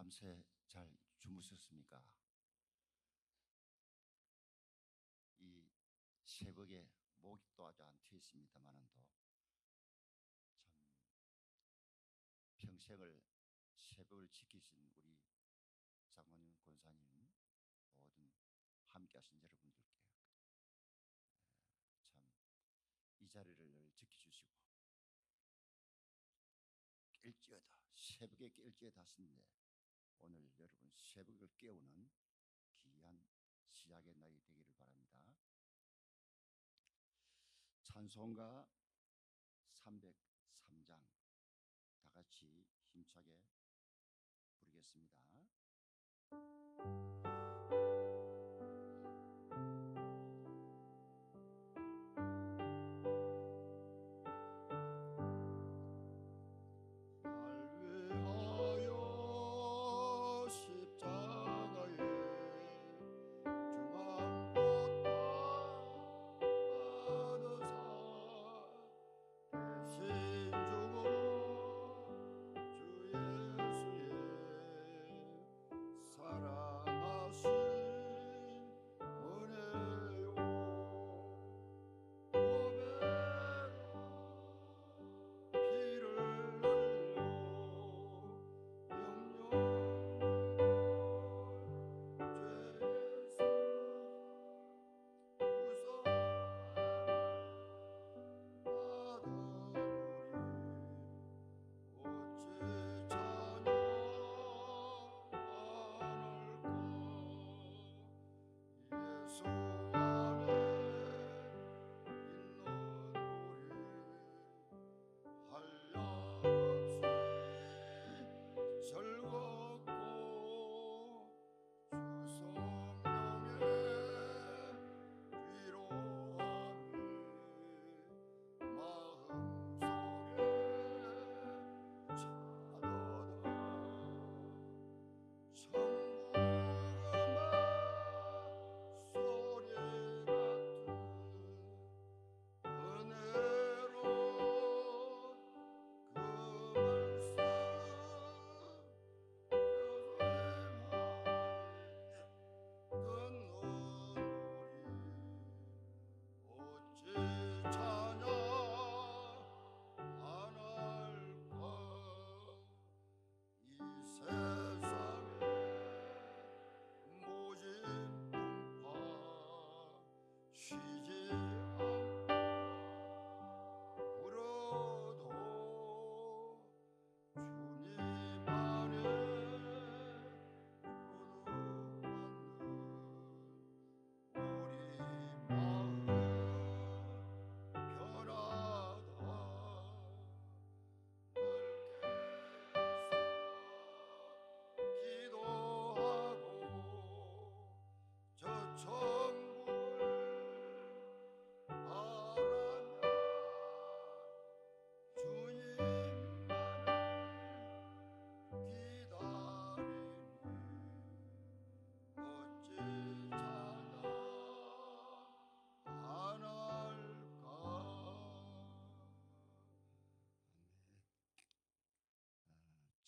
밤새 잘 주무셨습니까? 이 새벽에 목도 아주 안 트였습니다만은도 참 평생을 새벽을 지키신 우리 장모님, 권사님 모든 함께하신 여러분들께 참 이 자리를 지켜주시고 깰지어다 새벽에 깰지어다 하신데 오늘 여러분 새벽을 깨우는 귀한 시작의 날이 되기를 바랍니다. 찬송가 303장 다 같이 힘차게 부르겠습니다.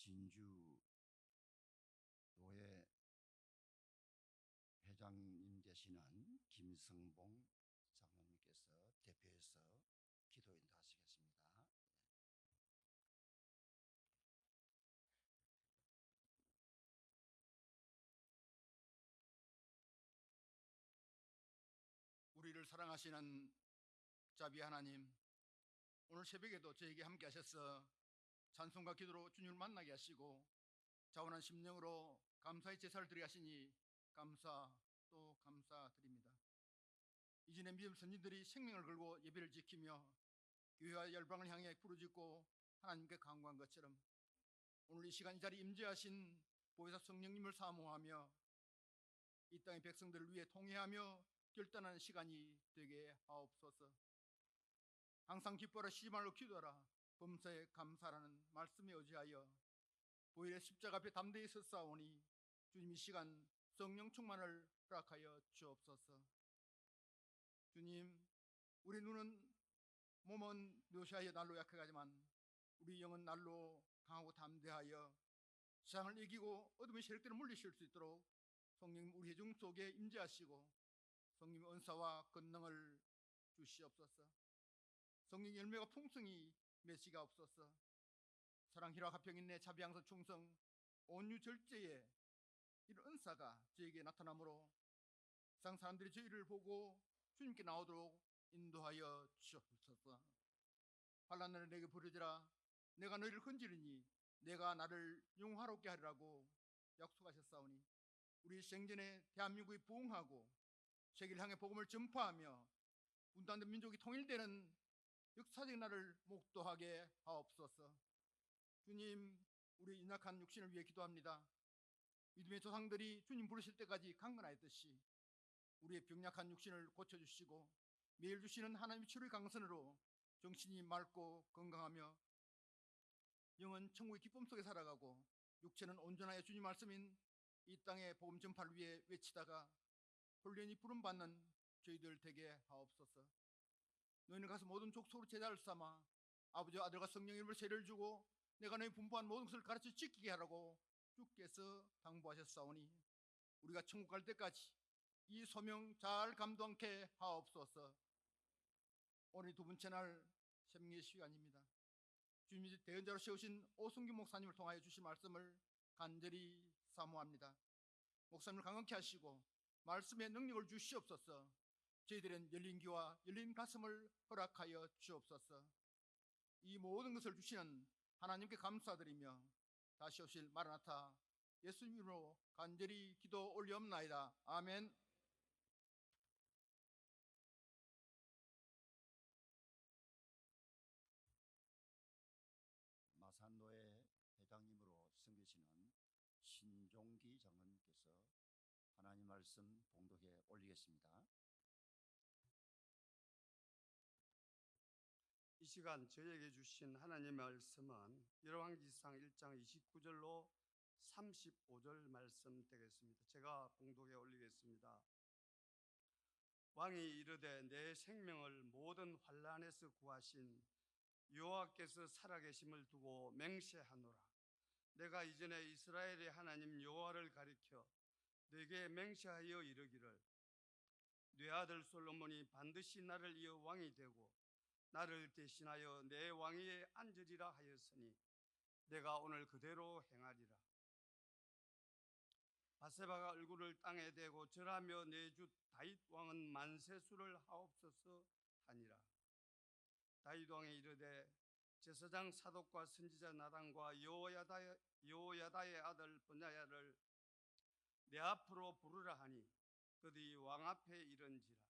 진주 교회 회장님 되시는 김성봉 장로님께서 대표해서 기도 인도하시겠습니다. 우리를 사랑하시는 자비 하나님, 오늘 새벽에도 저에게 함께 하셔서 찬송과 기도로 주님을 만나게 하시고 자원한 심령으로 감사의 제사를 드리게 하시니 감사 또 감사드립니다. 이전에 믿음 선진들이 생명을 걸고 예배를 지키며 교회와 열방을 향해 부르짖고 하나님께 간구한 것처럼 오늘 이 시간 이 자리에 임재하신 보혜사 성령님을 사모하며 이 땅의 백성들을 위해 통회하며 결단하는 시간이 되게 하옵소서. 항상 기뻐라 쉬지 말고 기도하라 범사에 감사라는 말씀에 의지하여 보일의 십자가 앞에 담대히 서싸오니 주님 이 시간 성령 충만을 허락하여 주옵소서. 주님, 우리 눈은 몸은 묘시하여 날로 약해가지만 우리 영은 날로 강하고 담대하여 세상을 이기고 어둠의 세력들을 물리칠 수 있도록 성령님 우리 회중 속에 임재하시고 성령의 은사와 권능을 주시옵소서. 성령 열매가 풍성히 맺시가 없어서 사랑, 희락, 화평, 인내, 자비, 양선, 충성, 온유, 절제의 이런 은사가 저에게 나타나므로 세상 사람들이 저희를 보고 주님께 나오도록 인도하여 주옵소서. 환난을 내게 부르지라. 내가 너희를 건지리니 내가 나를 영화롭게 하리라고 약속하셨사오니 우리 생전에 대한민국이 부흥하고 세계를 향해 복음을 전파하며 분단된 민족이 통일되는 역사적인 날을 목도하게 하옵소서. 주님, 우리 연약한 육신을 위해 기도합니다. 믿음의 조상들이 주님 부르실 때까지 강건하였듯이 우리의 병약한 육신을 고쳐주시고 매일 주시는 하나님의 치료의 강선으로 정신이 맑고 건강하며 영은 천국의 기쁨 속에 살아가고 육체는 온전하여 주님 말씀인 이 땅의 복음 전파를 위해 외치다가 훈련이 부름받는 저희들 되게 하옵소서. 너희는 가서 모든 족속으로 제자를 삼아 아버지와 아들과 성령의 이름으로 세례를 주고 내가 너희 분부한 모든 것을 가르쳐 지키게 하라고 주께서 당부하셨사오니 우리가 천국 갈 때까지 이 소명 잘 감당케 하옵소서. 오늘 두 번째 날 새벽의 시간입니다. 주님이 대언자로 세우신 오승규 목사님을 통하여 주신 말씀을 간절히 사모합니다. 목사님을 강건케 하시고 말씀의 능력을 주시옵소서. 저희들은 열린 귀와 열린 가슴을 허락하여 주옵소서. 이 모든 것을 주시는 하나님께 감사드리며 다시 오실 마라나타 예수님으로 간절히 기도 올리옵나이다. 아멘. 마산노회 회장님으로 섬기시는 신종기 장로님께서 하나님 말씀 봉독해 올리겠습니다. 이 시간 저에게 주신 하나님의 말씀은 열왕기상 1장 29절로 35절 말씀 되겠습니다. 제가 봉독해 올리겠습니다. 왕이 이르되 내 생명을 모든 환난에서 구하신 여호와께서 살아계심을 두고 맹세하노라. 내가 이전에 이스라엘의 하나님 여호와를 가리켜 내게 맹세하여 이르기를 네 아들 솔로몬이 반드시 나를 이어 왕이 되고 나를 대신하여 내 왕위에 앉으리라 하였으니 내가 오늘 그대로 행하리라. 바세바가 얼굴을 땅에 대고 절하며 내 주 다윗 왕은 만세수를 하옵소서 하니라. 다윗 왕이 이르되 제사장 사독과 선지자 나단과 여호야다의 아들 브나야를 내 앞으로 부르라 하니 그들이 왕 앞에 이른지라.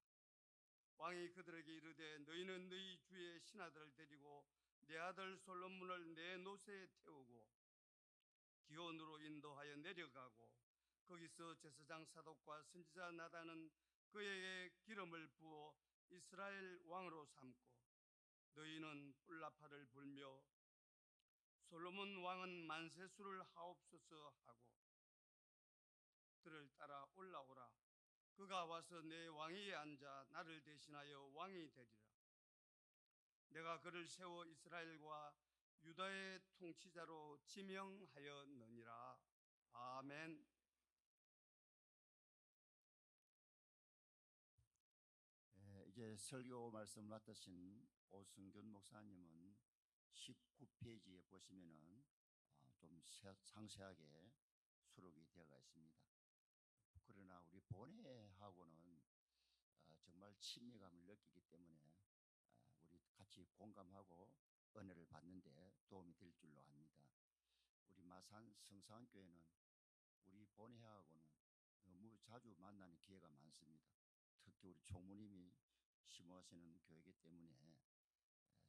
왕이 그들에게 이르되 너희는 너희 주의 신하들을 데리고 내 아들 솔로몬을 내 노새에 태우고 기온으로 인도하여 내려가고 거기서 제사장 사독과 선지자 나단은 그에게 기름을 부어 이스라엘 왕으로 삼고 너희는 뿔나팔을 불며 솔로몬 왕은 만세수를 하옵소서 하고 그를 따라 올라오라. 그가 와서 내 왕위에 앉아 나를 대신하여 왕이 되리라. 내가 그를 세워 이스라엘과 유다의 통치자로 지명하였느니라. 아멘. 이제 설교 말씀 맡으신 오승균 목사님은 19페이지에 보시면은 좀 상세하게 수록이 되어가 있습니다. 그러나 우리 본회하고는 정말 친밀감을 느끼기 때문에 우리 같이 공감하고 은혜를 받는데 도움이 될 줄로 압니다. 우리 마산 성상교회는 우리 본회하고는 너무 자주 만나는 기회가 많습니다. 특히 우리 총무님이 심호하시는 교회이기 때문에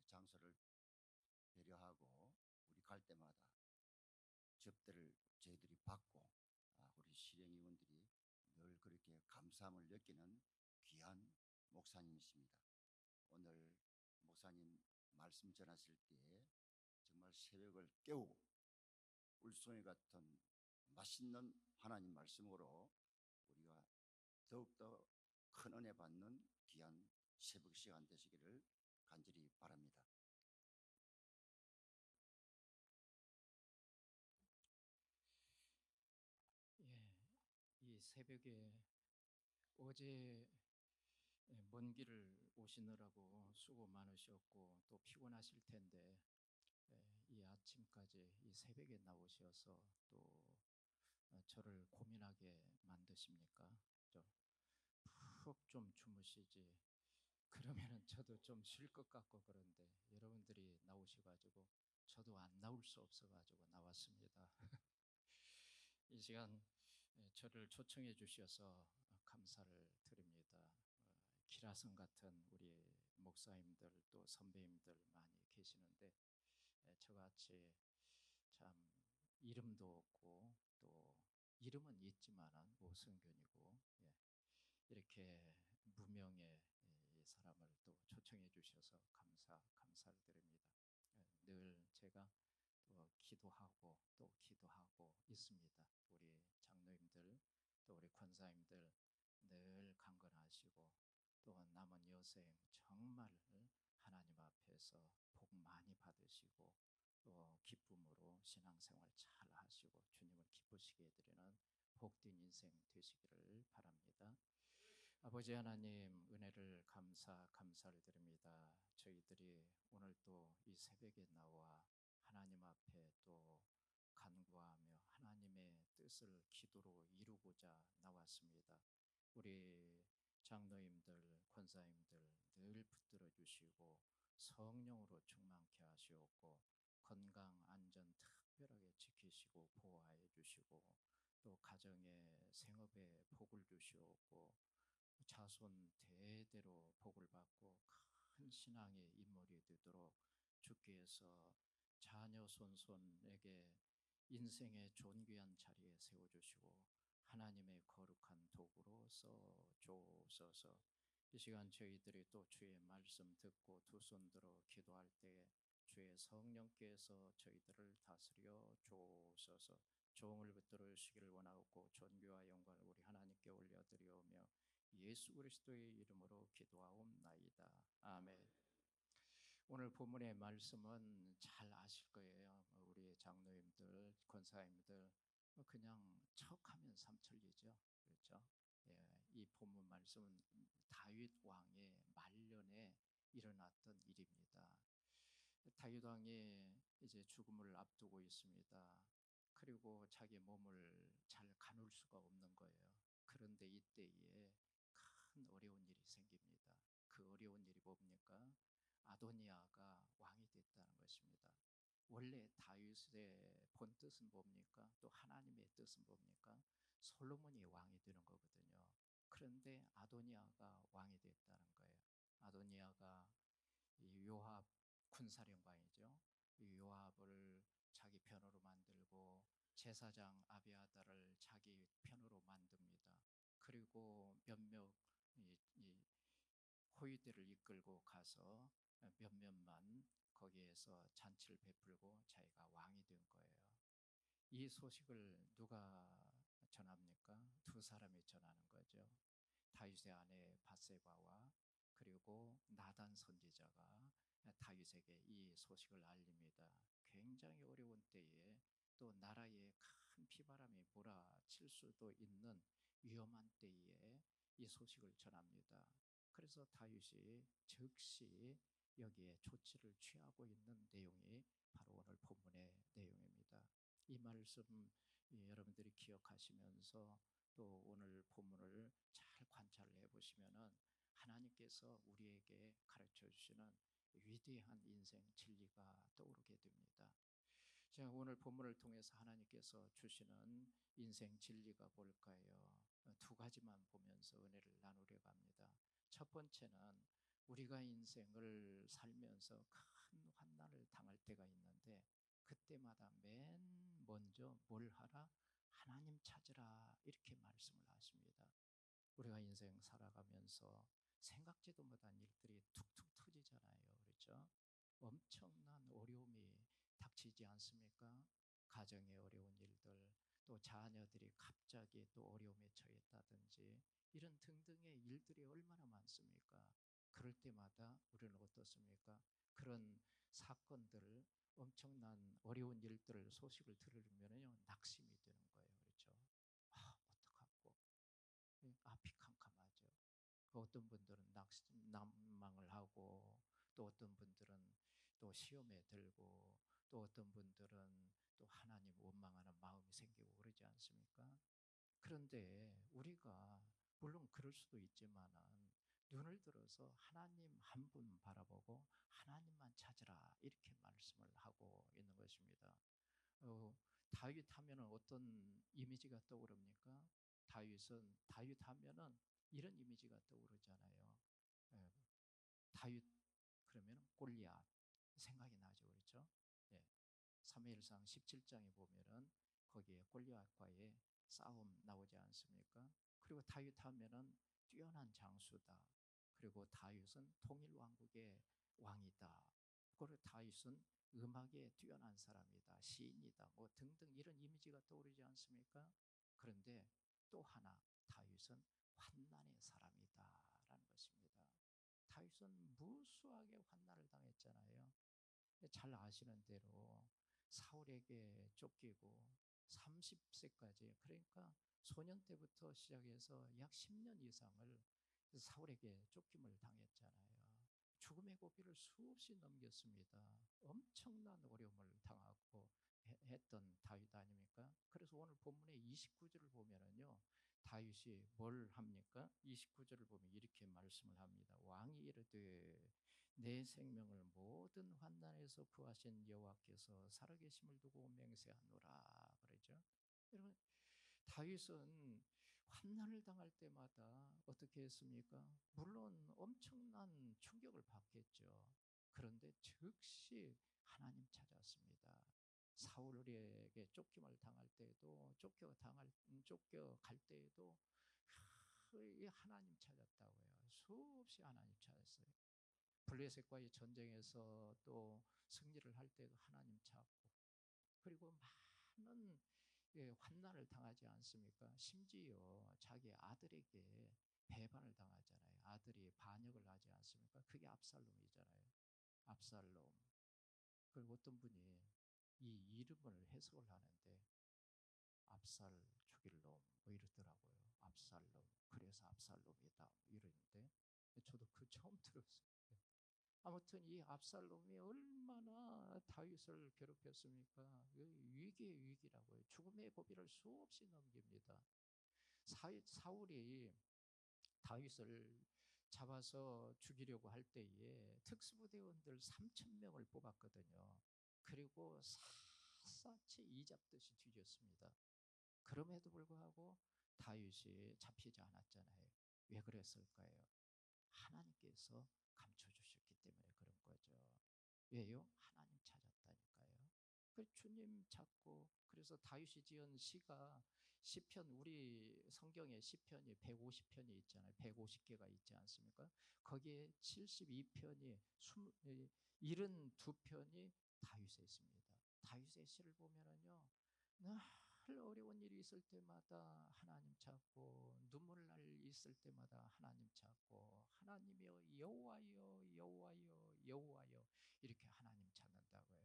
장소를 배려하고 우리 갈 때마다 접대를 저희들이 받고 우리 실행위원들이 늘 그렇게 감사함을 느끼는 귀한 목사님이십니다. 오늘 목사님 말씀 전하실 때에 정말 새벽을 깨우고 울송이 같은 맛있는 하나님 말씀으로 우리가 더욱더 큰 은혜 받는 귀한 새벽 시간 되시기를 간절히 바랍니다. 새벽에 어제 먼 길을 오시느라고 수고 많으셨고 또 피곤하실 텐데 이 아침까지 이 새벽에 나오셔서 또 저를 고민하게 만드십니까? 푹 좀 주무시지. 그러면은 저도 좀 쉴 것 같고 그런데 여러분들이 나오셔가지고 저도 안 나올 수 없어가지고 나왔습니다. 이 시간 저를 초청해 주셔서 감사를 드립니다. 기라성 같은 우리 목사님들 또 선배님들 많이 계시는데 저같이 참 이름도 없고 또 이름은 있지만은 오승균이고 이렇게 무명의 이 사람을 또 초청해 주셔서 감사를 드립니다. 늘 제가 또 기도하고 있습니다. 우리 장로님들 또 우리 권사님들 늘 강건하시고 또 남은 여생 정말 하나님 앞에서 복 많이 받으시고 또 기쁨으로 신앙생활 잘 하시고 주님을 기쁘시게 해드리는 복된 인생 되시기를 바랍니다. 아버지 하나님 은혜를 감사를 드립니다. 저희들이 오늘 또 이 새벽에 나와 하나님 앞에 또 간구하며 하나님의 뜻을 기도로 이루고자 나왔습니다. 우리 장로님들, 권사님들 늘 붙들어 주시고 성령으로 충만케 하시옵고 건강, 안전 특별하게 지키시고 보호하여 주시고 또 가정의 생업에 복을 주시옵고 자손 대대로 복을 받고 큰 신앙의 인물이 되도록 주께서 자녀 손손에게 인생의 존귀한 자리에 세워주시고 하나님의 거룩한 도구로 써주소서. 이 시간 저희들이 또 주의 말씀 듣고 두 손 들어 기도할 때에 주의 성령께서 저희들을 다스려 주소서. 종을 붙들어 주시기를 원하고 존귀와 영광을 우리 하나님께 올려드리오며 예수 그리스도의 이름으로 기도하옵나이다. 아멘. 오늘 본문의 말씀은 잘 아실 거예요. 우리 장로님들, 권사님들 그냥 척하면 삼천리죠. 그렇죠? 이 본문 말씀은 다윗 왕의 말년에 일어났던 일입니다. 다윗 왕이 이제 죽음을 앞두고 있습니다. 그리고 자기 몸을 잘 가눌 수가 없는 거예요. 그런데 이때에 큰 어려운 일이 생깁니다. 그 어려운 일이 뭡니까? 아도니아가 왕이 됐다는 것입니다. 원래 다윗의 본뜻은 뭡니까? 또 하나님의 뜻은 뭡니까? 솔로몬이 왕이 되는 거거든요. 그런데 아도니아가 왕이 됐다는 거예요. 아도니아가 이 요압 군사령관이죠. 이 요압을 자기 편으로 만들고 제사장 아비아다를 자기 편으로 만듭니다. 그리고 몇몇 이 호위대를 이끌고 가서 몇몇만 거기에서 잔치를 베풀고 자기가 왕이 된 거예요. 이 소식을 누가 전합니까? 두 사람이 전하는 거죠. 다윗의 아내 밧세바와 그리고 나단 선지자가 다윗에게 이 소식을 알립니다. 굉장히 어려운 때에 또 나라에 큰 비바람이 몰아칠 수도 있는 위험한 때에 이 소식을 전합니다. 그래서 다윗이 즉시 여기에 조치를 취하고 있는 내용이 바로 오늘 본문의 내용입니다. 이 말씀 여러분들이 기억하시면서 또 오늘 본문을 잘 관찰을 해보시면은 하나님께서 우리에게 가르쳐 주시는 위대한 인생 진리가 떠오르게 됩니다. 자, 오늘 본문을 통해서 하나님께서 주시는 인생 진리가 뭘까요? 두 가지만 보면서 은혜를 나누려고 합니다. 첫 번째는 우리가 인생을 살면서 큰 환난을 당할 때가 있는데 그때마다 맨 먼저 뭘 하라? 하나님 찾으라 이렇게 말씀을 하십니다. 우리가 인생 살아가면서 생각지도 못한 일들이 툭툭 터지잖아요. 그렇죠? 엄청난 어려움이 닥치지 않습니까? 가정의 어려운 일들, 또 자녀들이 갑자기 또 어려움에 처했다든지 이런 등등의 일들이 얼마나 많습니까? 그럴 때마다 우리는 어떻습니까? 그런 사건들, 엄청난 어려운 일들을 소식을 들으면요 낙심이 되는 거예요. 그렇죠? 어떡하고 높이 캄캄하죠. 그 어떤 분들은 난망을 하고, 또 어떤 분들은 또 시험에 들고, 또 어떤 분들은 또 하나님 원망하는 마음이 생기고 그러지 않습니까? 그런데 우리가 물론 그럴 수도 있지만은 눈을 들어서 하나님 한 분 바라보고 하나님만 찾으라 이렇게 말씀을 하고 있는 것입니다. 다윗 하면은 어떤 이미지가 떠오릅니까? 다윗 하면은 이런 이미지가 떠오르잖아요. 예, 다윗 그러면 골리앗 생각이 나죠, 그렇죠? 예, 사무엘상 17장에 보면은 거기에 골리앗과의 싸움 나오지 않습니까? 그리고 다윗 하면은 뛰어난 장수다. 그리고 다윗은 통일 왕국의 왕이다. 그리고 다윗은 음악에 뛰어난 사람이다, 시인이다, 뭐 등등 이런 이미지가 떠오르지 않습니까? 그런데 또 하나 다윗은 환난의 사람이다라는 것입니다. 다윗은 무수하게 환난을 당했잖아요. 잘 아시는 대로 사울에게 쫓기고 30세까지, 그러니까 소년 때부터 시작해서 약 10년 이상을 사울에게 쫓김을 당했잖아요. 죽음의 고비를 수없이 넘겼습니다. 엄청난 어려움을 당하고 했던 다윗 아닙니까? 그래서 오늘 본문의 29절을 보면은요, 다윗이 뭘 합니까? 29절을 보면 이렇게 말씀을 합니다. 왕이 이르되 내 생명을 모든 환난에서 구하신 여호와께서 살아계심을 두고 맹세하노라 그러죠. 여러분, 다윗은 환난을 당할 때마다 어떻게 했습니까? 물론 엄청난 충격을 받겠죠. 그런데 즉시 하나님 찾았습니다. 사울에게 쫓김을 당할 때에도 쫓겨갈 때에도 하나님 찾았다고요. 수없이 하나님 찾았어요. 블레셋과의 전쟁에서 또 승리를 할 때도 하나님 찾고, 그리고 많은 환난을 당하지 않습니까? 심지어 자기 아들에게 배반을 당하잖아요. 아들이 반역을 하지 않습니까? 그게 압살롬이잖아요. 압살롬. 그리고 어떤 분이 이 이름을 해석을 하는데 압살 죽일 놈 뭐 이러더라고요. 압살롬. 그래서 압살롬이다 뭐 이러는데 저도 그 처음 들었어요. 아무튼 이 압살롬이 얼마나 다윗을 괴롭혔습니까? 위기의 위기라고요. 죽음의 고비를 수없이 넘깁니다. 사울이 다윗을 잡아서 죽이려고 할 때에 특수부대원들 3,000명을 뽑았거든요. 그리고 샅샅이 이잡듯이 뒤졌습니다. 그럼에도 불구하고 다윗이 잡히지 않았잖아요. 왜 그랬을까요? 하나님께서 감춰주셨기 때문에 그런 거죠. 왜요? 하나님 찾았다니까요. 그 주님 찾고, 그래서 다윗이 지은 시가 시편, 우리 성경에 시편이 150편이 있잖아요. 150개가 있지 않습니까? 거기에 72편이 72편이 다윗에 있습니다. 다윗의 시를 보면은요, 늘 어려운 일이 있을 때마다 하나님 찾고, 눈물 날 일이 있을 때마다 하나님 찾고, 하나님이여 여호와여 여호와여 여호와여 이렇게 하나님 찾는다고요.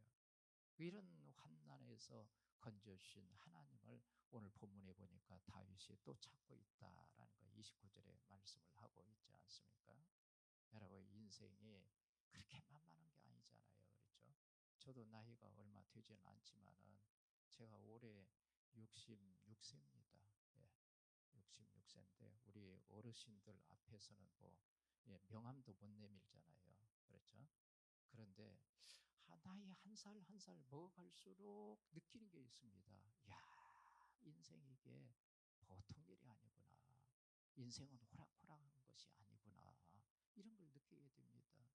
이런 환난에서 건져주신 하나님을 오늘 본문에 보니까 다윗이 또 찾고 있다라는 거 29절에 말씀을 하고 있지 않습니까? 여러분, 인생이 그렇게 만만한 게 아니잖아요, 그렇죠? 저도 나이가 얼마 되지는 않지만은 제가 올해 66세입니다. 예, 66세인데 우리 어르신들 앞에서는 뭐 명함도 못 내밀잖아요, 그렇죠? 그런데 나이 한 살 한 살 먹어갈수록 느끼는 게 있습니다. 야, 인생 이게 보통 일이 아니구나. 인생은 호락호락한 것이 아니구나. 이런 걸 느끼게 됩니다.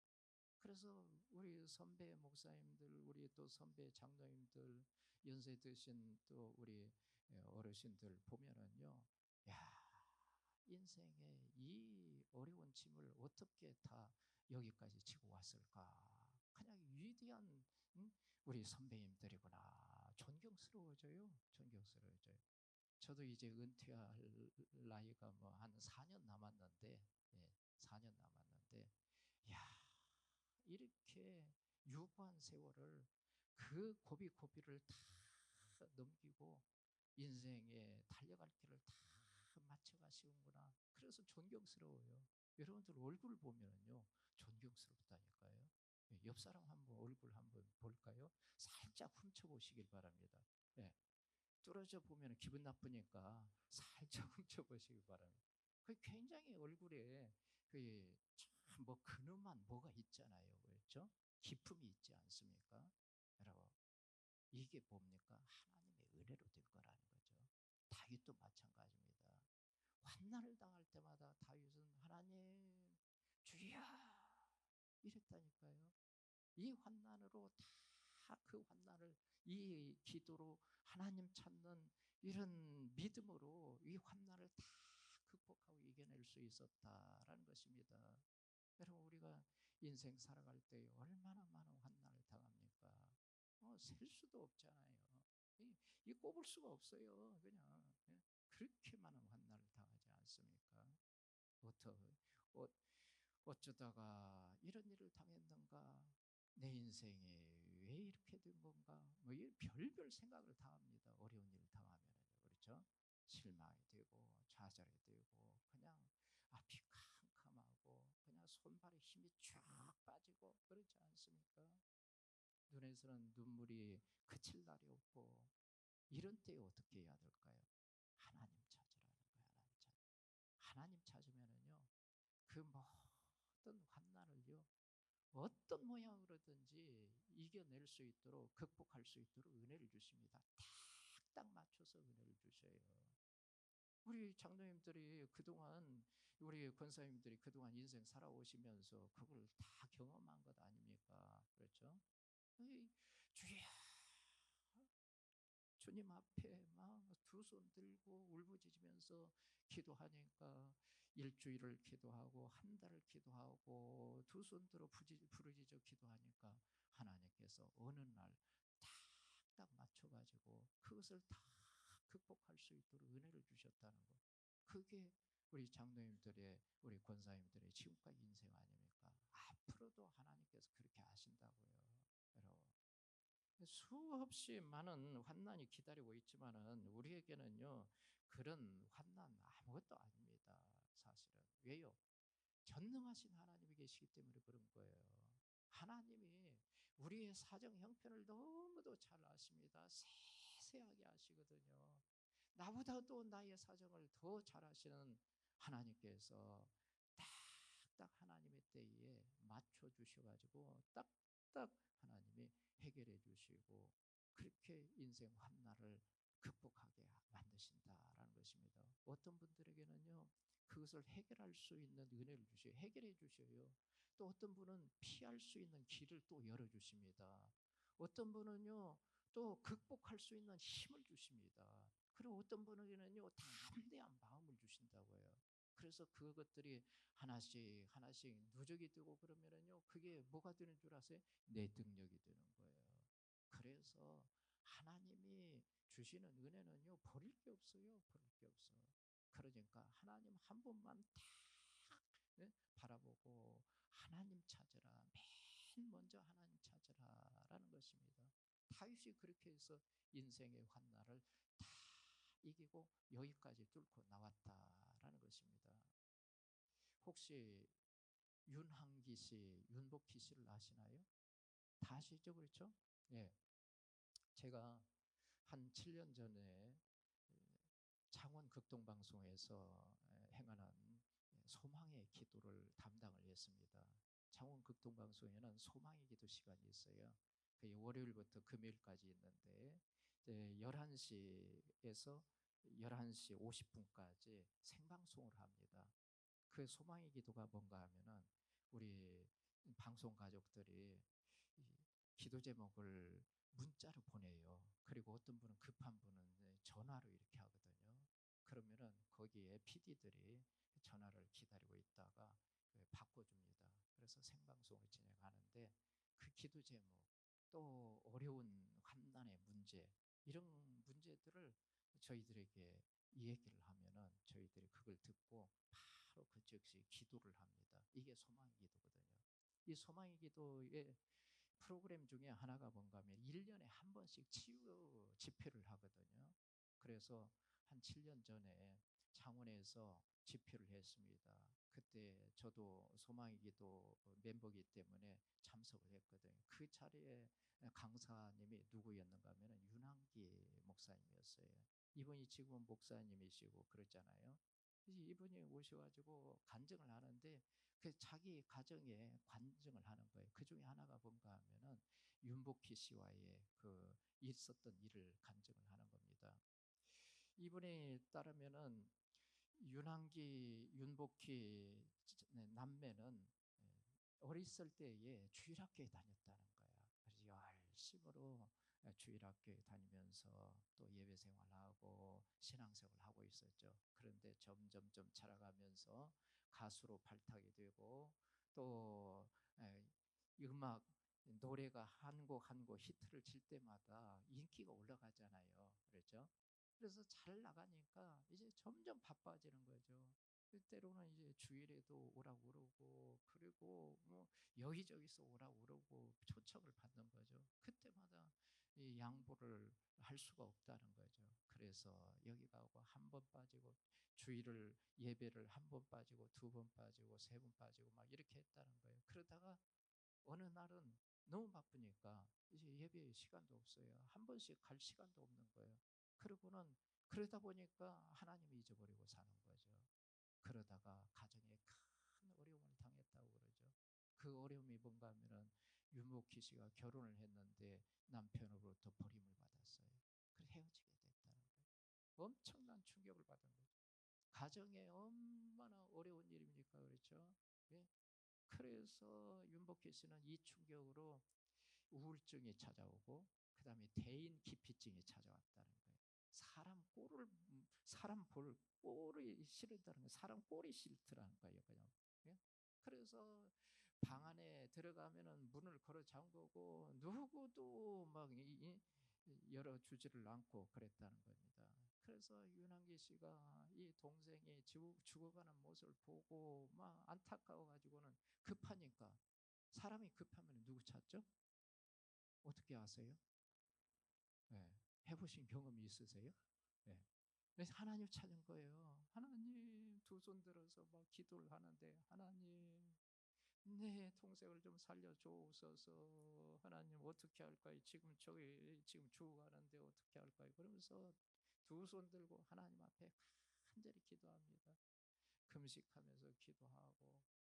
그래서 우리 선배 목사님들, 우리 또 선배 장로님들, 연세 드신 또 우리 어르신들 보면은요, 야, 인생의 이 어려운 짐을 어떻게 다 여기까지 지고 왔을까? 그냥 위대한 우리 선배님들이구나. 존경스러워져요. 존경스러워져요. 저도 이제 은퇴할 나이가 뭐 한 4년 남았는데, 예, 4년 남았는데, 야, 이렇게 유구한 세월을 그 고비고비를 다 넘기고 인생에 달려갈 길을 다 맞춰가시는구나. 그래서 존경스러워요. 여러분들 얼굴 보면은요 존경스럽다니까요. 예, 옆 사람 한번 얼굴 한번 볼까요? 살짝 훔쳐보시길 바랍니다. 예, 뚫어져 보면 기분 나쁘니까 살짝 훔쳐보시길 바랍니다. 그 굉장히 얼굴에 그참뭐 근엄한 뭐가 있잖아요, 그렇죠? 기품이 있지 않습니까? 여러분 이게 뭡니까? 하나님의 은혜로 된 거라는 거죠. 다윗도 마찬가지입니다. 환난을 당할 때마다 다윗은 하나님 주여 이랬다니까요. 이 환난으로 다 그 환난을 이 기도로 하나님 찾는 이런 믿음으로 이 환난을 다 극복하고 이겨낼 수 있었다라는 것입니다. 여러분 우리가 인생 살아갈 때 얼마나 많은 환난을 당합니까? 셀 수도 없잖아요. 이 꼽을 수가 없어요. 그냥 예? 그렇게 많은 환난을 당하지 않습니까? 어, 어쩌다가 이런 일을 당했는가? 내 인생에 왜 이렇게 된 건가? 뭐 별별 생각을 다 합니다. 어려운 일을 당하면요, 그렇죠? 실망이 되고 좌절이 되고 그냥 앞이 캄캄하고 그냥 손발에 힘이 쫙 빠지고 그렇지 않습니까? 눈에서는 눈물이 그칠 날이 없고 이런 때에 어떻게 해야 될까요? 하나님 찾으라는 거예요. 하나님 찾으면은요 그 모든 환난을요 어떤 모양으로든지 이겨낼 수 있도록 극복할 수 있도록 은혜를 주십니다. 딱 맞춰서 은혜를 주셔요. 우리 장로님들이 그동안 우리 권사님들이 그동안 인생 살아오시면서 그걸 다 경험한 것 아닙니까? 그렇죠? 주여 주님 앞에 막 두 손 들고 울부짖으면서 기도하니까 일주일을 기도하고 한 달을 기도하고 두 손 들어 부르짖어 기도하니까 하나님께서 어느 날 딱딱 맞춰가지고 그것을 다 극복할 수 있도록 은혜를 주셨다는 것. 그게 우리 장로님들의 우리 권사님들의 지금까지 인생 아닙니까? 앞으로도 하나님께서 그렇게 하신다고요, 여러분. 수없이 많은 환난이 기다리고 있지만은 우리에게는요 그런 환난 아무것도 아닙니다. 사실은 왜요? 전능하신 하나님이 계시기 때문에 그런 거예요. 하나님이 우리의 사정 형편을 너무도 잘 아십니다. 세세하게 아시거든요. 나보다도 나의 사정을 더 잘 아시는 하나님께서 딱딱 하나님의 때에 맞춰 주셔가지고 딱딱 하나님이 해결해 주시고 그렇게 인생 환난을 극복하게 만드신다라는 것입니다. 어떤 분들에게는요 그것을 해결할 수 있는 은혜를 주셔요. 해결해 주셔요. 또 어떤 분은 피할 수 있는 길을 또 열어주십니다. 어떤 분은요 또 극복할 수 있는 힘을 주십니다. 그리고 어떤 분에게는요 담대한 마음을 주신다고요. 그래서 그것들이 하나씩 하나씩 누적이 되고 그러면은요 그게 뭐가 되는 줄 아세요? 내 능력이 되는 거예요. 그래서 하나님이 주시는 은혜는요 버릴 게 없어요. 버릴 게 없어. 그러니까 하나님 한 분만 딱 예? 바라보고 하나님 찾으라. 맨 먼저 하나님 찾으라라는 것입니다. 다윗이 그렇게 해서 인생의 환난을 다 이기고 여기까지 뚫고 나왔다라는 것입니다. 혹시 윤항기 씨, 윤복희 씨를 아시나요? 다 아시죠, 그렇죠? 예. 제가 한 7년 전에 창원 극동방송에서 행하는 소망의 기도를 담당을 했습니다. 창원 극동방송에는 소망의 기도 시간이 있어요. 그 월요일부터 금요일까지 있는데 11시에서 11시 50분까지 생방송을 합니다. 그 소망의 기도가 뭔가 하면은 우리 방송 가족들이 기도 제목을 문자로 보내요. 그리고 어떤 분은 급한 분은 전화로 이렇게 하거든요. 그러면은 거기에 PD들이 전화를 기다리고 있다가 바꿔줍니다. 그래서 생방송을 진행하는데 그 기도 제목 또 어려운 환난의 문제 이런 문제들을 저희들에게 얘기를 하면은 저희들이 그걸 듣고 바로 그 즉시 기도를 합니다. 이게 소망의 기도거든요. 이 소망의 기도의 프로그램 중에 하나가 뭔가 하면 1년에 한 번씩 치유 집회를 하거든요. 그래서 한 7년 전에 창원에서 집회를 했습니다. 그때 저도 소망의 기도 멤버이기 때문에 참석을 했거든요. 그 자리에 강사님이 누구였는가 하면 윤한기 목사님이었어요. 이분이 지금 목사님이시고 그랬잖아요. 이분이 오셔가지고 간증을 하는데 그 자기 가정에 간증을 하는 거예요. 그 중에 하나가 뭔가 하면은 윤복희 씨와의 그 있었던 일을 간증을 하는 겁니다. 이분에 따르면은 윤한기, 윤복희 남매는 어렸을 때에 주일학교에 다녔다는 거야. 그래서 열심으로 주일학교에 다니면서 또 예배 생활하고 신앙생활을 하고 있었죠. 그런데 점점점 자라가면서 가수로 발탁이 되고 또 음악 노래가 한 곡 한 곡 히트를 칠 때마다 인기가 올라가잖아요. 그렇죠? 그래서 잘 나가니까 이제 점점 바빠지는 거죠. 때로는 이제 주일에도 오라고 그러고 그리고 뭐 여기저기서 오라고 그러고 초청을 받는 거죠. 그때마다 이 양보를 할 수가 없다는 거죠. 그래서 여기 가고 한 번 빠지고 주일을 예배를 한 번 빠지고 두 번 빠지고 세 번 빠지고 막 이렇게 했다는 거예요. 그러다가 어느 날은 너무 바쁘니까 이제 예배에 시간도 없어요. 한 번씩 갈 시간도 없는 거예요. 그러고는 그러다 보니까 하나님을 잊어버리고 사는 거죠. 그러다가 가정에 큰 어려움을 당했다고 그러죠. 그 어려움이 뭔가 하면은 윤복희 씨가 결혼을 했는데 남편으로부터 버림을 받았어요. 그래서 헤어지게 됐다는 거예요. 엄청난 충격을 받은 거죠. 가정에 얼마나 어려운 일입니까? 그렇죠? 예? 그래서 윤복희 씨는 이 충격으로 우울증이 찾아오고 그다음에 대인 기피증이 찾아왔다는 거예요. 사람 볼 꼴이 싫다는 거예요. 사람 꼴이 싫더라는 거예요. 그냥. 예? 그래서 방 안에 들어가면은 문을 걸어 잠그고 누구도 막 열어주지를 않고 그랬다는 겁니다. 그래서 윤한기 씨가 이 동생이 죽어가는 모습을 보고 막 안타까워 가지고는 급하니까 사람이 급하면 누구 찾죠? 어떻게 아세요? 네. 해보신 경험이 있으세요? 네. 그래서 하나님 찾은 거예요. 하나님 두 손 들어서 막 기도를 하는데 하나님 내 동생을 좀 살려주옵소서. 하나님 어떻게 할까요? 지금 죽어가는데 어떻게 할까요? 그러면서 두 손 들고 하나님 앞에 간절히 기도합니다. 금식하면서 기도하고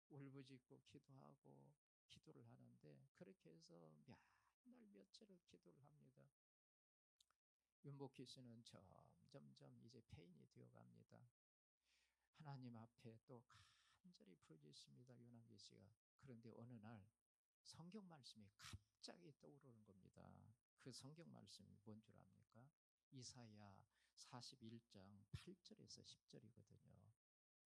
울부짖고 기도하고 기도를 하는데 그렇게 해서 몇 날 며칠을 기도를 합니다. 윤복희 씨는 점점점 이제 폐인이 되어 갑니다. 하나님 앞에 또 간절히 부르짖습니다. 윤한기 씨가. 그런데 어느 날 성경 말씀이 갑자기 떠오르는 겁니다. 그 성경 말씀이 뭔 줄 압니까? 이사야 41장 8절에서 10절이거든요.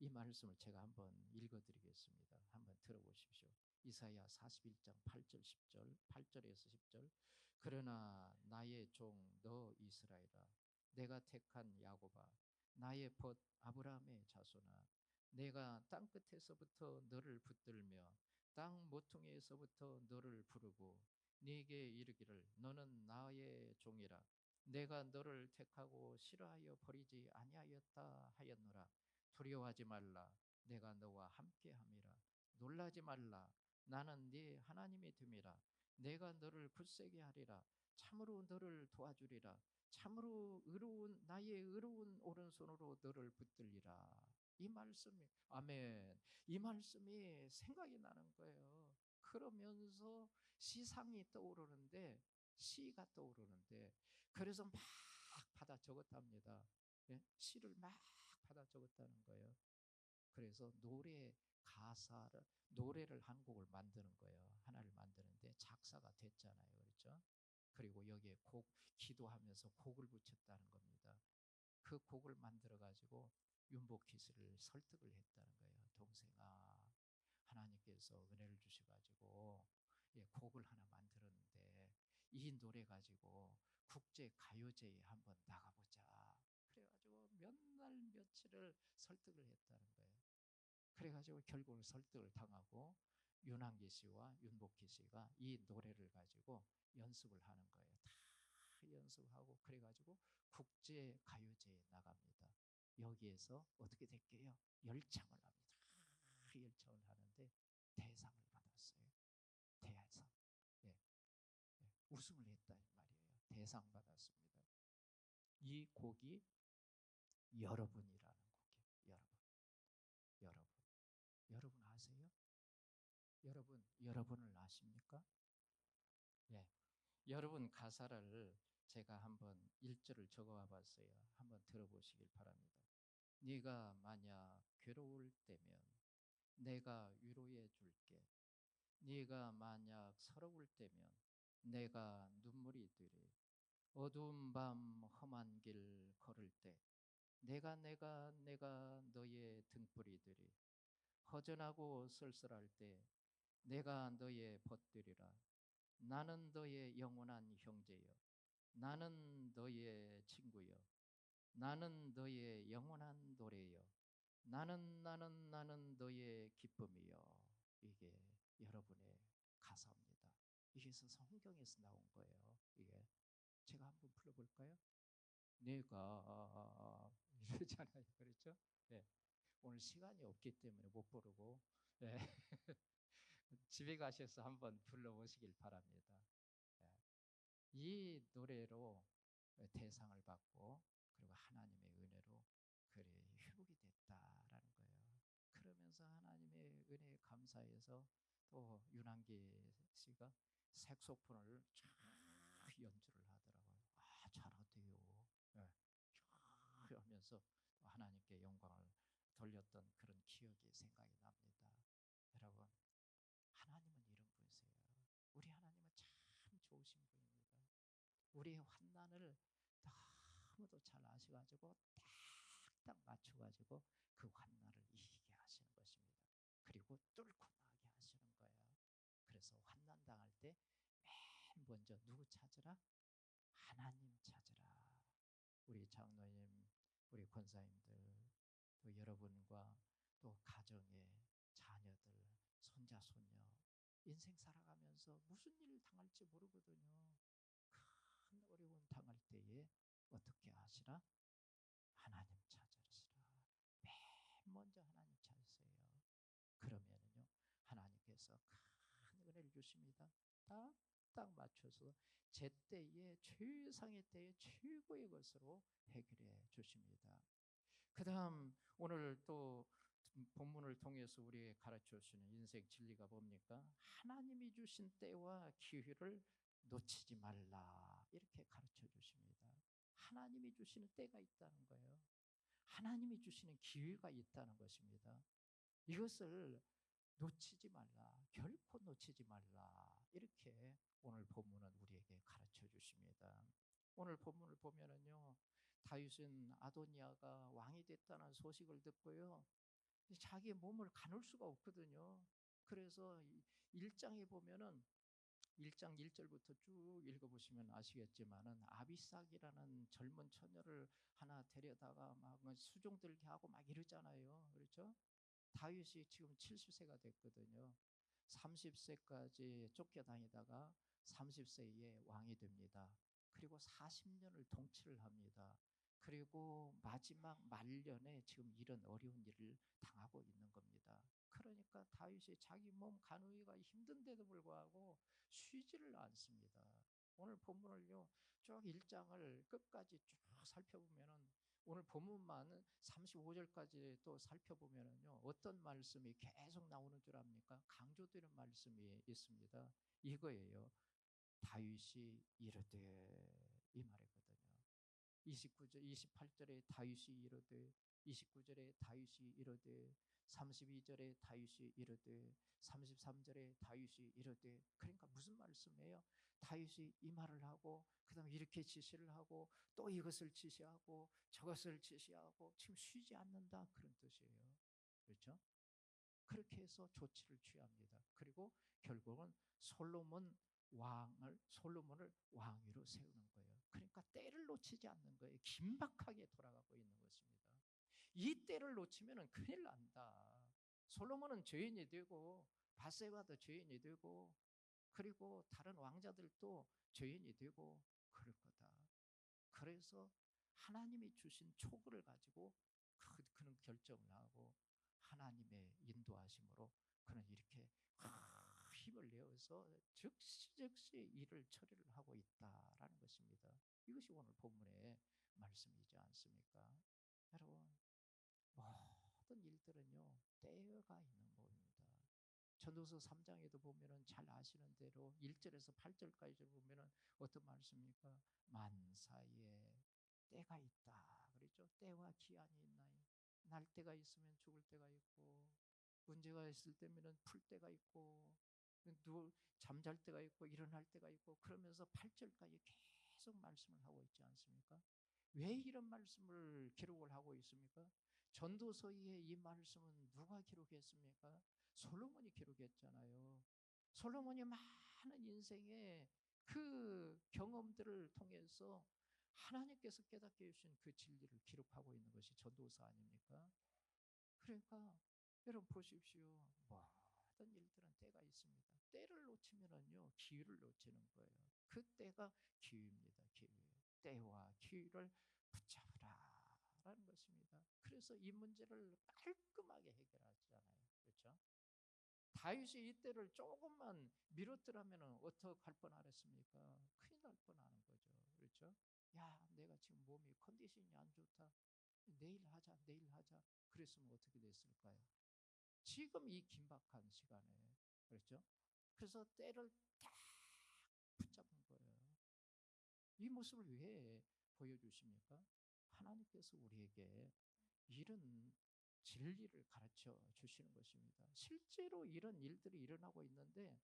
이 말씀을 제가 한번 읽어드리겠습니다. 한번 들어보십시오. 이사야 41장 8절 10절 8절에서 10절. 그러나 나의 종 너 이스라엘아 내가 택한 야곱아 나의 벗 아브라함의 자손아 내가 땅 끝에서부터 너를 붙들며 땅 모퉁이에서부터 너를 부르고 네게 이르기를 너는 나의 종이라 내가 너를 택하고 싫어하여 버리지 아니하였다 하였노라. 두려워하지 말라 내가 너와 함께함이라. 놀라지 말라 나는 네 하나님이 됨이라. 내가 너를 굳세게 하리라. 참으로 너를 도와주리라. 참으로 나의 의로운 오른손으로 너를 붙들리라. 이 말씀이 아멘. 이 말씀이 생각이 나는 거예요. 그러면서 시상이 떠오르는데 시가 떠오르는데 그래서 막 받아 적었답니다. 예? 시를 막 받아 적었다는 거예요. 그래서 노래를 한 곡을 만드는 거예요. 하나를 만드는데 작사가 됐잖아요. 그렇죠? 그리고 여기에 기도하면서 곡을 붙였다는 겁니다. 그 곡을 만들어 가지고 윤복희 씨를 설득을 했다는 거예요. 동생아, 하나님께서 은혜를 주셔 가지고 곡을 하나 만들었는데 이 노래 가지고 국제 가요제에 한번 나가보자. 그래가지고 몇 날 며칠을 설득을 했다는 거예요. 그래가지고 결국은 설득을 당하고 윤한기 씨와 윤복희 씨가 이 노래를 가지고 연습을 하는 거예요. 다 연습하고 그래가지고 국제 가요제에 나갑니다. 여기에서 어떻게 될게요? 열창을 합니다. 열창을 하는데 대상을 받았어요. 대상. 예, 우승을 했다는 말이에요. 대상 받았습니다. 이 곡이 여러분이라는 곡이에요. 여러분. 여러분 아세요? 여러분을 아십니까? 예. 여러분 가사를 제가 한번 1절을 적어와 봤어요. 한번 들어보시길 바랍니다. 네가 만약 괴로울 때면 내가 위로해 줄게. 네가 만약 서러울 때면 내가 눈물이 되리. 어두운 밤 험한 길 걸을 때 내가 너의 등불이 되리. 허전하고 쓸쓸할 때 내가 너의 벗되리라. 나는 너의 영원한 형제여. 나는 너의 친구여. 나는 너의 영원한 노래여. 나는 너의 기쁨이여. 이게 여러분의 가사입니다. 이게 성경에서 나온 거예요. 이게 제가 한번 불러볼까요? 내가 이러잖아요. 그렇죠? 네. 오늘 시간이 없기 때문에 못 부르고 네. 집에 가셔서 한번 불러보시길 바랍니다. 네. 이 노래로 대상을 받고 그리고 하나님의 은혜로 그래 회복이 됐다라는 거예요. 그러면서 하나님의 은혜에 감사해서 또 윤한기 씨가 색소폰을 쫙 연주를 하더라고요. 아 잘하대요. 네. 쫙 하면서 또 하나님께 영광을 돌렸던 그런 기억이 생각이 납니다. 여러분 하나님은 이런 분이세요. 우리 하나님은 참 좋으신 분입니다. 우리의 환난을 너무도 잘 아셔가지고 딱 맞춰가지고 그 환난을 이기게 하시는 것입니다. 그리고 뚫고 나가게 하시는 거예요. 그래서 환난 당할 때 맨 먼저 누구 찾으라? 하나님 찾으라. 우리 장로님, 우리 권사님들, 또 여러분과 또 가정의 자녀들, 손자, 손녀 인생 살아가면서 무슨 일 당할지 모르거든요. 큰 어려움 당할 때에 어떻게 하시라? 하나님 찾으시라. 맨 먼저 하나님 찾으세요. 그러면은요 하나님께서 큰 은혜를 주십니다. 딱 맞춰서 제때에 최상의 때에 최고의 것으로 해결해 주십니다. 그 다음 오늘 또 본문을 통해서 우리에게 가르쳐 주시는 인생 진리가 뭡니까? 하나님이 주신 때와 기회를 놓치지 말라 이렇게 가르쳐 주십니다. 하나님이 주시는 때가 있다는 거예요. 하나님이 주시는 기회가 있다는 것입니다. 이것을 놓치지 말라, 결코 놓치지 말라 이렇게 오늘 본문은 우리에게 가르쳐 주십니다. 오늘 본문을 보면은요 다윗은 아도니아가 왕이 됐다는 소식을 듣고요 자기의 몸을 가눌 수가 없거든요. 그래서 1장에 보면은 1장 1절부터 쭉 읽어보시면 아시겠지만은 아비삭이라는 젊은 처녀를 하나 데려다가 막 수종들게 하고 막 이러잖아요. 그렇죠? 다윗이 지금 70세가 됐거든요. 30세까지 쫓겨다니다가 30세에 왕이 됩니다. 그리고 40년을 통치를 합니다. 그리고 마지막 말년에 지금 이런 어려운 일을 당하고 있는 겁니다. 그러니까 다윗이 자기 몸 가누기가 힘든데도 불구하고 쉬지를 않습니다. 오늘 본문을요 쭉 1장을 끝까지 쭉 살펴보면은 오늘 본문만 35절까지 또 살펴보면은요 어떤 말씀이 계속 나오는 줄 압니까? 강조되는 말씀이 있습니다. 이거예요. 다윗이 이르되 이 말이거든요. 29절, 28절에 다윗이 이르되 29절에 다윗이 이르되 32절에 다윗이 이르되 33절에 다윗이 이르되 그러니까 무슨 말씀이에요? 다윗이 이 말을 하고 그다음에 이렇게 지시를 하고 또 이것을 지시하고 저것을 지시하고 지금 쉬지 않는다 그런 뜻이에요. 그렇죠? 그렇게 해서 조치를 취합니다. 그리고 결국은 솔로몬을 왕위로 세우는 거예요. 그러니까 때를 놓치지 않는 거예요. 긴박하게 돌아가고 있는 것입니다. 이 때를 놓치면 큰일 난다. 솔로몬은 죄인이 되고 바세바도 죄인이 되고 그리고 다른 왕자들도 죄인이 되고 그럴 거다. 그래서 하나님이 주신 촉을 가지고 그는 결정을 하고 하나님의 인도하심으로 그는 이렇게 힘을 내어서 즉시 일을 처리를 하고 있다라는 것입니다. 이것이 오늘 본문의 말씀이지 않습니까? 여러분, 모든 일들은요 때가 있는 법입니다. 전도서 3장에도 보면은 잘 아시는 대로 1절에서 8절까지 보면은 어떤 말씀입니까? 만사에 때가 있다 그랬죠. 때와 기한이 있나니 날 때가 있으면 죽을 때가 있고 문제가 있을 때면은 풀 때가 있고 잠잘 때가 있고 일어날 때가 있고 그러면서 8절까지 계속 말씀을 하고 있지 않습니까? 왜 이런 말씀을 기록을 하고 있습니까? 전도서의 이 말씀은 누가 기록했습니까? 솔로몬이 기록했잖아요. 솔로몬이 많은 인생의 그 경험들을 통해서 하나님께서 깨닫게 해주신 그 진리를 기록하고 있는 것이 전도서 아닙니까? 그러니까 여러분 보십시오. 모든 일들은 때가 있습니다. 때를 놓치면은요 기회를 놓치는 거예요. 그 때가 기회입니다. 기회. 때와 기회를 붙잡으라라는 것입니다. 그래서 이 문제를 깔끔하게 해결하잖아요. 그렇죠? 다윗이 이 때를 조금만 미뤘더라면 어떡할 뻔하랬습니까? 큰일 날 뻔하는 거죠. 그렇죠? 야, 내가 지금 몸이 컨디션이 안 좋다. 내일 하자, 내일 하자. 그랬으면 어떻게 됐을까요? 지금 이 긴박한 시간에 그렇죠? 그래서 때를 딱 붙잡은 거예요. 이 모습을 왜 보여주십니까? 하나님께서 우리에게 이런 진리를 가르쳐 주시는 것입니다. 실제로 이런 일들이 일어나고 있는데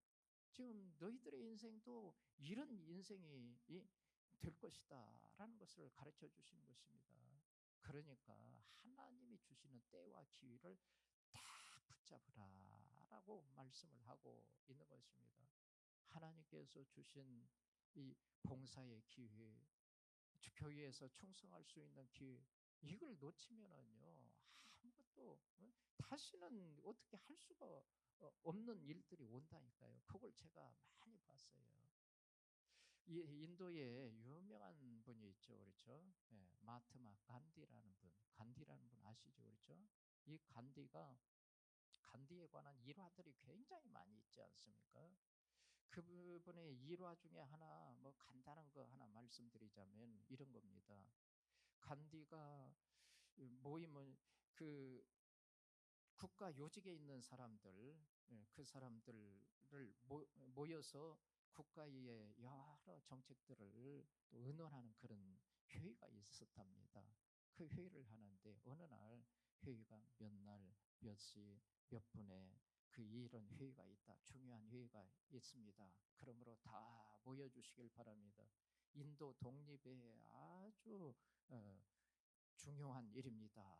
지금 너희들의 인생도 이런 인생이 될 것이다 라는 것을 가르쳐 주시는 것입니다. 그러니까 하나님이 주시는 때와 기회를 딱 붙잡으라 라고 말씀을 하고 있는 것입니다. 하나님께서 주신 이 봉사의 기회, 교회에서 충성할 수 있는 기회, 이걸 놓치면은요 아무것도 다시는 어떻게 할 수가 없는 일들이 온다니까요. 그걸 제가 많이 봤어요. 이 인도에 유명한 분이 있죠, 그렇죠? 예, 마하트마 간디라는 분, 간디라는 분 아시죠, 그렇죠? 이 간디에 관한 일화들이 굉장히 많이 있지 않습니까? 그분의 일화 중에 하나, 뭐 간단한 거 하나 말씀드리자면 이런 겁니다. 간디가 모임은 그 국가 요직에 있는 사람들, 그 사람들을 모여서 국가의 여러 정책들을 또 의논하는 그런 회의가 있었답니다. 그 회의를 하는데 어느 날 회의가 몇 날, 몇 시, 몇 분에 그 이런 회의가 있다. 중요한 회의가 있습니다. 그러므로 다 모여주시길 바랍니다. 인도 독립에 아주 중요한 일입니다.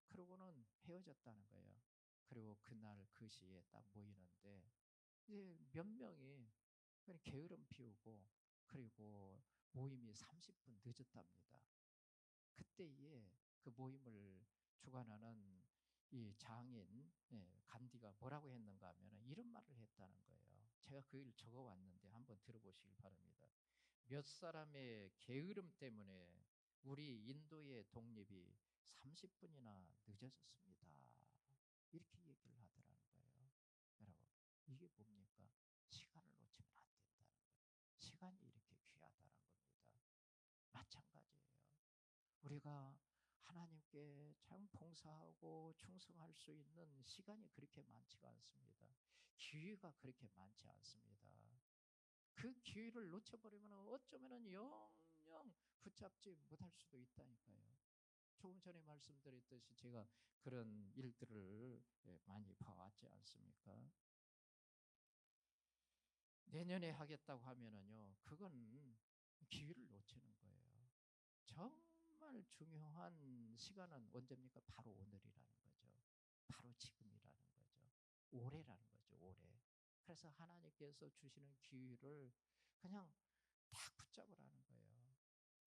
그러고는 헤어졌다는 거예요. 그리고 그날 그 시에 딱 모이는데 이제 몇 명이 그냥 게으름 피우고 그리고 모임이 30분 늦었답니다. 그때에 그 모임을 주관하는 이 장인 간디가 뭐라고 했는가 하면 이런 말을 했다는 거예요. 제가 그 일 적어 왔는데 한번 들어보시길 바랍니다. 몇 사람의 게으름 때문에 우리 인도의 독립이 30분이나 늦어졌습니다. 이렇게 얘기를 하더라는 거예요. 여러분, 이게 뭡니까? 시간을 놓치면 안 된다는 거예요. 시간이 이렇게 귀하다는 겁니다. 마찬가지예요. 우리가 하나님께 참 봉사하고 충성할 수 있는 시간이 그렇게 많지가 않습니다. 기회가 그렇게 많지 않습니다. 그 기회를 놓쳐버리면 어쩌면 영영 붙잡지 못할 수도 있다니까요. 조금 전에 말씀드렸듯이 제가 그런 일들을 많이 봐왔지 않습니까? 내년에 하겠다고 하면은요, 그건 기회를 놓치는 거예요. 정말 중요한 시간은 언제입니까? 바로 오늘이라는 거죠. 바로 지금이라는 거죠. 올해라는 거죠, 올해. 그래서 하나님께서 주시는 기회를 그냥 딱 붙잡으라는 거예요.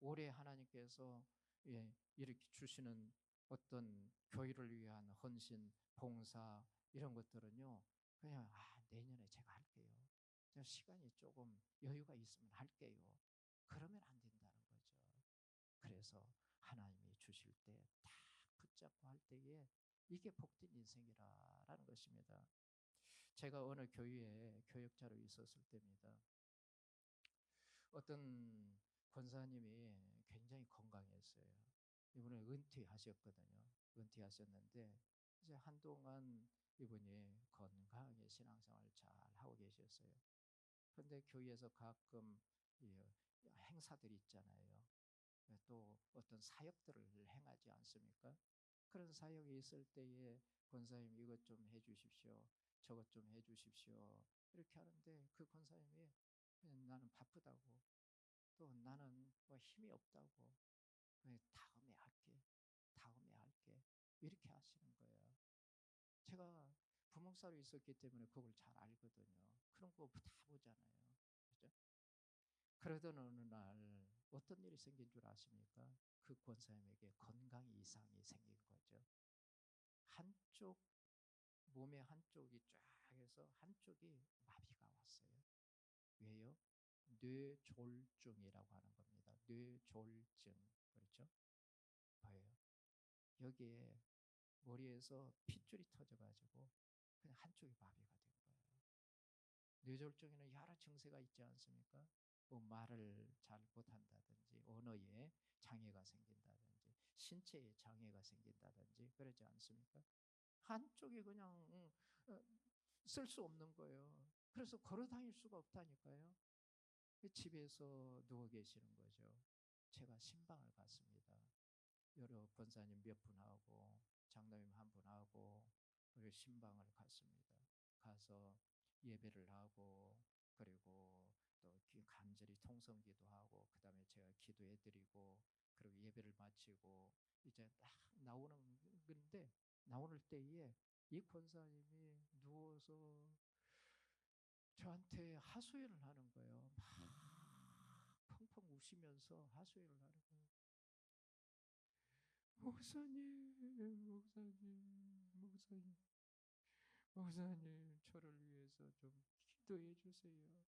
올해 하나님께서 이렇게 주시는 어떤 교회를 위한 헌신, 봉사 이런 것들은요. 그냥 내년에 제가 할게요. 제가 시간이 조금 여유가 있으면 할게요. 그러면 안 된다는 거죠. 그래서 하나님이 주실 때 딱 붙잡고 할 때에 이게 복된 인생이라는 것입니다. 제가 어느 교회에 교역자로 있었을 때입니다. 어떤 권사님이 굉장히 건강했어요. 이분은 은퇴하셨거든요. 은퇴하셨는데 이제 한동안 이분이 건강하게 신앙생활을 잘 하고 계셨어요. 그런데 교회에서 가끔 이 행사들이 있잖아요. 또 어떤 사역들을 행하지 않습니까? 그런 사역이 있을 때에 권사님 이것 좀 해주십시오. 저것 좀 해주십시오. 이렇게 하는데 그 권사님이 그냥 나는 바쁘다고 또 나는 뭐 힘이 없다고 다음에 할게. 다음에 할게. 이렇게 하시는 거예요. 제가 부목사로 있었기 때문에 그걸 잘 알거든요. 그런 거 다 보잖아요. 그죠? 그러던 어느 날 어떤 일이 생긴 줄 아십니까? 그 권사님에게 건강 이상이 생긴 거죠. 한쪽 몸의 한쪽이 쫙 해서 한쪽이 마비가 왔어요. 왜요? 뇌졸중이라고 하는 겁니다. 뇌졸중. 그렇죠? 뭐예요? 여기에 머리에서 핏줄이 터져가지고 그냥 한쪽이 마비가 된 거예요. 뇌졸중에는 여러 증세가 있지 않습니까? 뭐 말을 잘 못한다든지 언어에 장애가 생긴다든지 신체에 장애가 생긴다든지 그러지 않습니까? 한쪽이 그냥 쓸 수 없는 거예요. 그래서 걸어 다닐 수가 없다니까요. 집에서 누워 계시는 거죠. 제가 신방을 갔습니다. 여러 권사님 몇 분하고 장로님 한 분하고 그리고 신방을 갔습니다. 가서 예배를 하고 그리고 또 간절히 통성기도 하고 그다음에 제가 기도해 드리고 그리고 예배를 마치고 이제 딱 나오는 건데 나오는 때에 이 권사님이 누워서 저한테 하소연을 하는 거예요. 막 펑펑 우시면서 하소연을 하는 거예요. 목사님, 목사님, 저를 위해서 좀 기도해 주세요.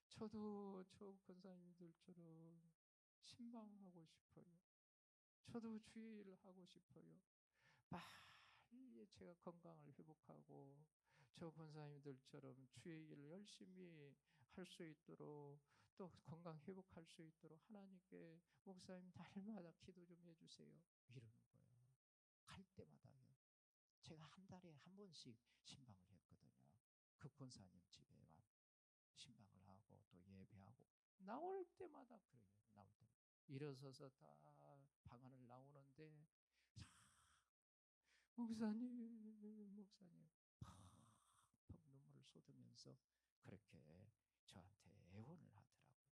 저도 저 권사님들처럼 신방하고 싶어요. 저도 주의 일을 하고 싶어요. 빨리 제가 건강을 회복하고 저 권사님들처럼 주의 일을 열심히 할 수 있도록 또 건강 회복할 수 있도록 하나님께 목사님 날마다 기도 좀 해주세요. 이러는 거예요. 갈 때마다요. 제가 한 달에 한 번씩 신방을 했거든요. 그 권사님 집에만 신방을 하고 또 예배하고 나올 때마다 그래요. 나올 때마다 일어서서 다 방안을 나오는데 목사님 펑펑 눈물을 쏟으면서 그렇게 저한테 애원을 하더라고요.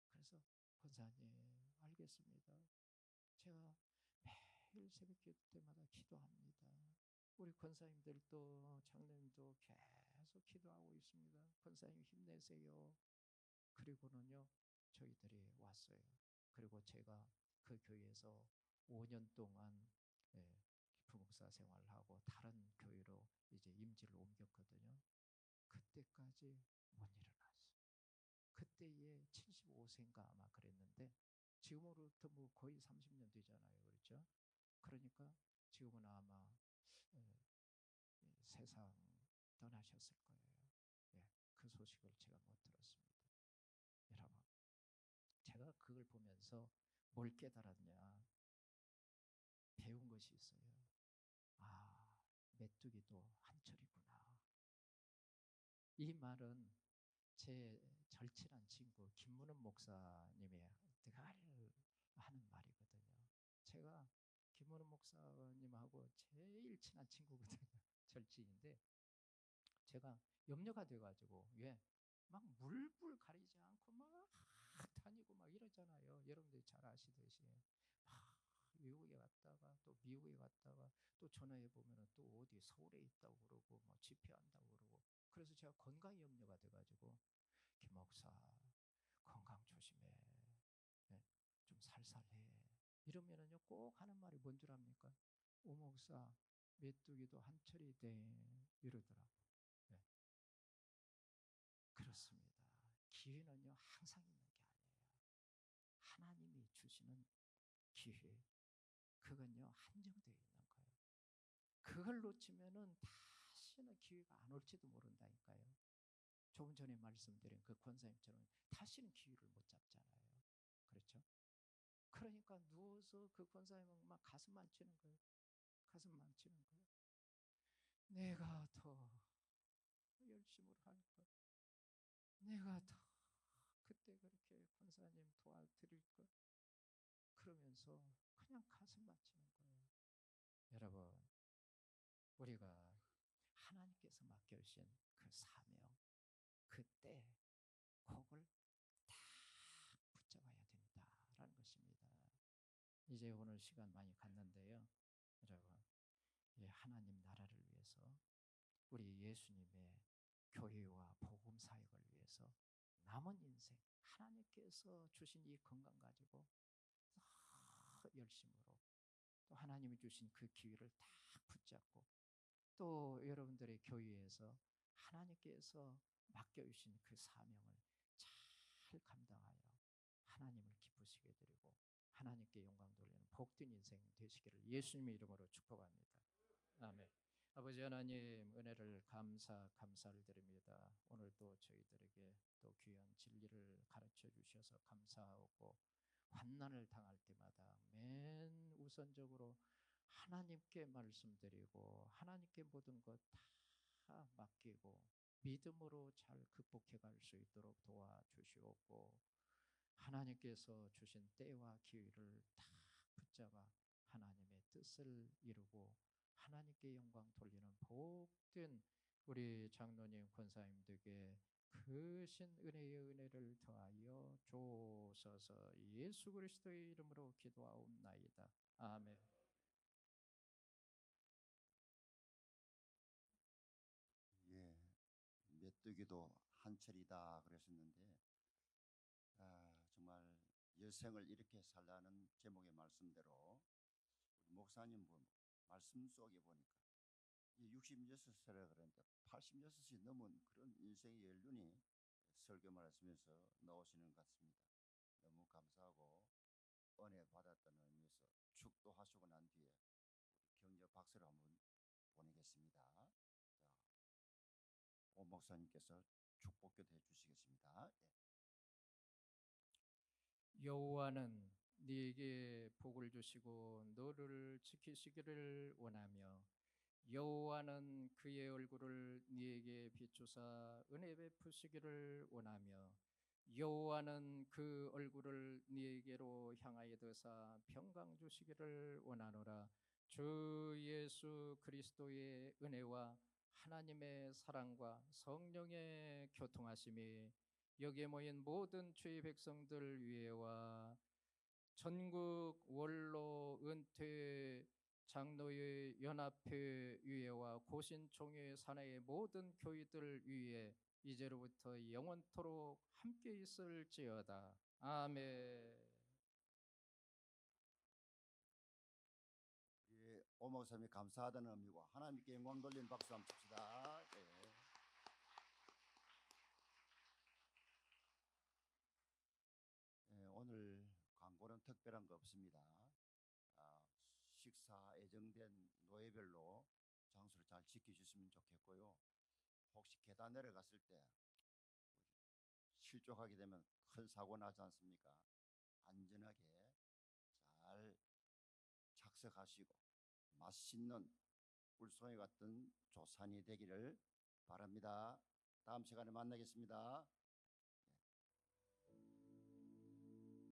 그래서 권사님 알겠습니다. 제가 매일 새벽 기도 때마다 기도합니다. 우리 권사님들도 장로님도 계속 기도하고 있습니다. 권사님 힘내세요. 그리고는요 저희들이 왔어요. 그리고 제가 그 교회에서 5년 동안 부목사 생활을 하고 다른 교회로 이제 임지를 옮겼거든요. 그때까지 못 일어났어요. 그때에 75세인가 아마 그랬는데 지금으로부터 뭐 거의 30년 되잖아요. 그렇죠? 그러니까 지금은 아마 세상 떠나셨을 거예요. 예, 그 소식을 제가 못 들었습니다. 여러분, 제가 그걸 보면서 뭘 깨달았냐? 배운 것이 있어요. 아, 메뚜기도 한철이구나. 이 말은 제 절친한 친구 김문은 목사님이 늘 하는 말이거든요. 제가 김문은 목사님하고 제일 친한 친구거든요. 절친인데 제가 염려가 돼가지고 왜? 막 물불 가리지 않고 막 다니고 막 이러잖아요. 여러분들이 잘 아시듯이 막 외국에 갔다가 또 미국에 갔다가 또 전화해 보면은 또 어디 서울에 있다고 그러고 뭐 집회한다고 그러고 그래서 제가 건강 염려가 돼가지고 김 목사 건강 조심해. 네, 좀 살살해. 이러면은요 꼭 하는 말이 뭔 줄 압니까? 오 목사 메뚜기도 한철이 돼 이러더라고. 네. 그렇습니다. 기회는요 항상 있는 게 아니에요. 하나님이 주시는 기회 그건요 한정되어 있는 거예요. 그걸 놓치면은 다시는 기회가 안 올지도 모른다니까요. 조금 전에 말씀드린 그 권사님처럼 다시는 기회를 못 잡잖아요. 그렇죠? 그러니까 누워서 그 권사님은 막 가슴만 치는 거예요. 가슴만 치는 거예요. 내가 더 열심으로 할 것. 내가 더 그때 그렇게 권사님 도와드릴 것. 그러면서 그냥 가슴만 치는 거예요. 여러분, 우리가 하나님께서 맡겨주신 그 사명, 그때 그걸 다 붙잡아야 된다라는 것입니다. 이제 오늘 시간 많이 갔는데요. 여러분, 이 하나님 나라를 위해서 우리 예수님의 교회와 복음 사역을 위해서 남은 인생 하나님께서 주신 이 건강 가지고 열심으로 또 하나님이 주신 그 기회를 딱 붙잡고 또 여러분들의 교회에서 하나님께서 맡겨주신 그 사명을 잘 감당하여 하나님을 기쁘시게 드리고 하나님께 영광 돌리는 복된 인생 되시기를 예수님의 이름으로 축복합니다. 아멘. 아버지 하나님 은혜를 감사를 드립니다. 오늘도 저희들에게 또 귀한 진리를 가르쳐 주셔서 감사하고 환난을 당할 때마다 맨 우선적으로 하나님께 말씀드리고 하나님께 모든 것 다 맡기고 믿음으로 잘 극복해 갈 수 있도록 도와주시옵고 하나님께서 주신 때와 기회를 다 붙잡아 하나님의 뜻을 이루고 하나님께 영광 돌리는 복된 우리 장로님 권사님들에게 크신 은혜의 은혜를 더하여 주옵소서. 예수 그리스도의 이름으로 기도하옵나이다. 아멘. 예, 메뚜기도 한철이다 그러셨는데 정말 여생을 이렇게 살라는 제목의 말씀대로 우리 목사님 말씀 속에 보니까 66세라 그러는데 86이 넘은 그런 인생의 연륜이 설교 말씀에서 나오시는 것 같습니다. 너무 감사하고 은혜 받았다는 의미에서 축도하시고 난 뒤에 우리 격려 박수를 한번 보내겠습니다. 자, 오 목사님께서 축복기도 해주시겠습니다. 여호와는 네게 복을 주시고 너를 지키시기를 원하며 여호와는 그의 얼굴을 네게 비추사 은혜 베푸시기를 원하며 여호와는 그 얼굴을 네게로 향하여 드사 평강 주시기를 원하노라. 주 예수 그리스도의 은혜와 하나님의 사랑과 성령의 교통하심이 여기에 모인 모든 주의 백성들 위에와 전국 원로 은퇴 장로의 연합회 위에와 고신총회 산하의 모든 교회들 위에 이제로부터 영원토록 함께 있을지어다. 아멘. 우리 오 목사님이 감사하다는 의미고 하나님께 영광 돌리는 박수 한번 칩시다. 오늘 광고는 특별한 거 없습니다. 식사 예정된 노예별로 장소를 잘 지켜주셨으면 좋겠고요. 혹시 계단 내려갔을 때 실족하게 되면 큰 사고 나지 않습니까? 안전하게 잘 착석하시고 맛있는 꿀송이 같은 조산이 되기를 바랍니다. 다음 시간에 만나겠습니다.